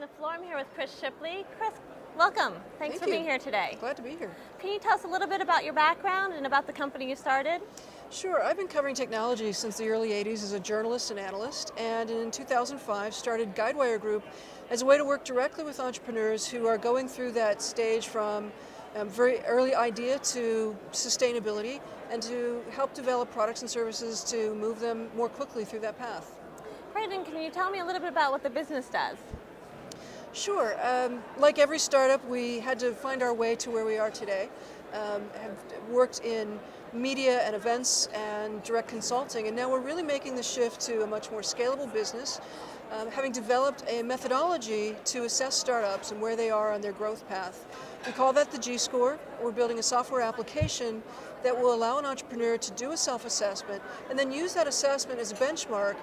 the floor. I'm here with Chris Shipley. Chris, welcome. Thanks for being here today. Glad to be here. Can you tell us a little bit about your background and about the company you started? Sure. I've been covering technology since the early 80s as a journalist and analyst, and in 2005 started Guidewire Group as a way to work directly with entrepreneurs who are going through that stage from very early idea to sustainability, and to help develop products and services to move them more quickly through that path. Great, and can you tell me a little bit about what the business does? Sure. Like every startup, we had to find our way to where we are today. Have worked in media and events and direct consulting, and now we're really making the shift to a much more scalable business, having developed a methodology to assess startups and where they are on their growth path. We call that the G-Score. We're building a software application that will allow an entrepreneur to do a self-assessment and then use that assessment as a benchmark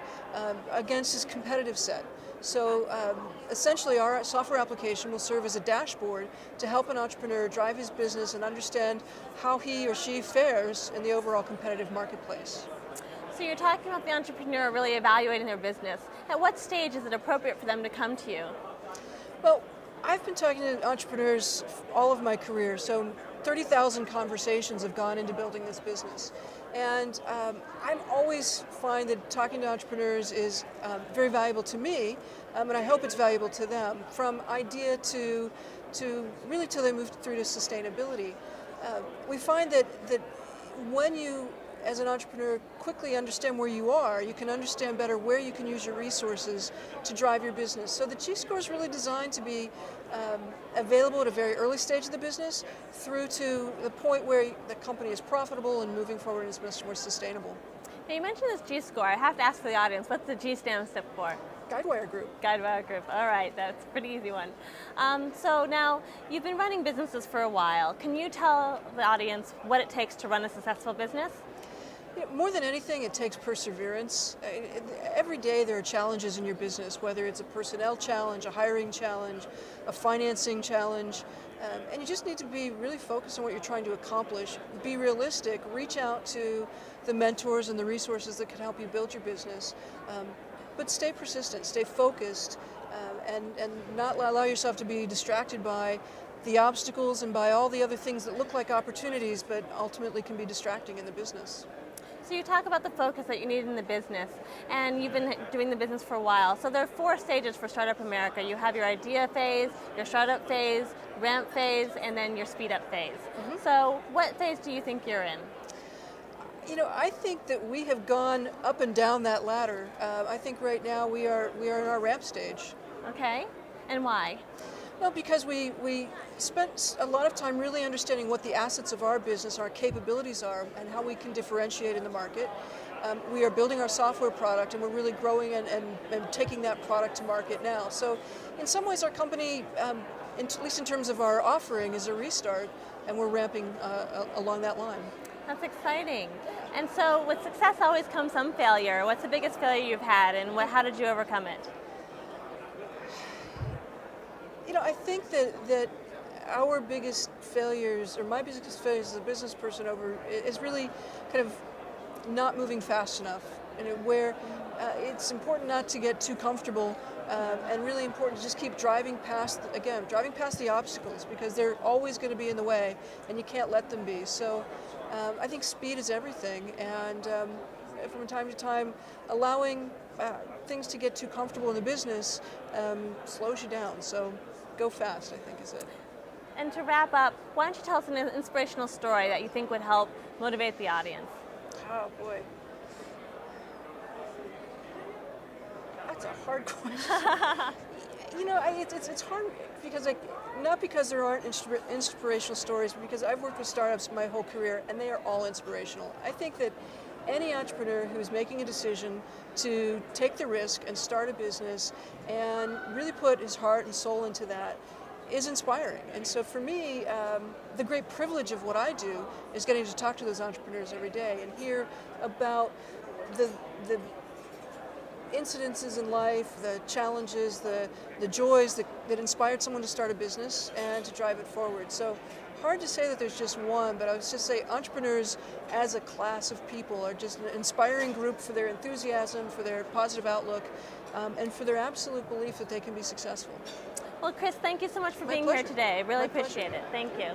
against his competitive set. So essentially our software application will serve as a dashboard to help an entrepreneur drive his business and understand how he or she fares in the overall competitive marketplace. So you're talking about the entrepreneur really evaluating their business. At what stage is it appropriate for them to come to you? Well, I've been talking to entrepreneurs all of my career, so 30,000 conversations have gone into building this business. And I always find that talking to entrepreneurs is very valuable to me, and I hope it's valuable to them, from idea to really till they move through to sustainability. We find that when you, as an entrepreneur, quickly understand where you are, you can understand better where you can use your resources to drive your business. So the G-Score is really designed to be available at a very early stage of the business through to the point where the company is profitable and moving forward and is much more sustainable. Now you mentioned this G-Score. I have to ask for the audience, what's the G stand for? Guidewire Group. Guidewire Group. All right, that's a pretty easy one. So now, you've been running businesses for a while. Can you tell the audience what it takes to run a successful business? More than anything, it takes perseverance. Every day there are challenges in your business, whether it's a personnel challenge, a hiring challenge, a financing challenge, and you just need to be really focused on what you're trying to accomplish. Be realistic, reach out to the mentors and the resources that can help you build your business, but stay persistent, stay focused, and not allow yourself to be distracted by the obstacles and by all the other things that look like opportunities but ultimately can be distracting in the business. So you talk about the focus that you need in the business, and you've been doing the business for a while. So there are 4 stages for Startup America. You have your idea phase, your startup phase, ramp phase, and then your speed up phase. Mm-hmm. So what phase do you think you're in? You know, I think that we have gone up and down that ladder. I think right now we are in our ramp stage. Okay, and why? Well, because we spent a lot of time really understanding what the assets of our business, our capabilities are, and how we can differentiate in the market. We are building our software product, and we're really growing and taking that product to market now. So in some ways our company, at least in terms of our offering, is a restart, and we're ramping along that line. That's exciting. And so with success always comes some failure. What's the biggest failure you've had, and how did you overcome it? You know, I think that our biggest failures, or my biggest failures as a business person is really kind of not moving fast enough, where it's important not to get too comfortable, and really important to just keep driving past the obstacles, because they're always going to be in the way, and you can't let them be. So I think speed is everything, and from time to time, allowing things to get too comfortable in the business slows you down. So go fast, I think, is it. And to wrap up, why don't you tell us an inspirational story that you think would help motivate the audience? Oh boy. That's a hard question. You know, it's hard because not because there aren't inspirational stories, but because I've worked with startups my whole career, and they are all inspirational. I think that any entrepreneur who's making a decision to take the risk and start a business and really put his heart and soul into that is inspiring. And so for me, the great privilege of what I do is getting to talk to those entrepreneurs every day and hear about the incidences in life, the challenges, the joys that inspired someone to start a business and to drive it forward. So hard to say that there's just one, but I would just say entrepreneurs as a class of people are just an inspiring group for their enthusiasm, for their positive outlook, and for their absolute belief that they can be successful. Well, Chris, thank you so much for My being pleasure. here today. I really My pleasure. appreciate it. Thank you.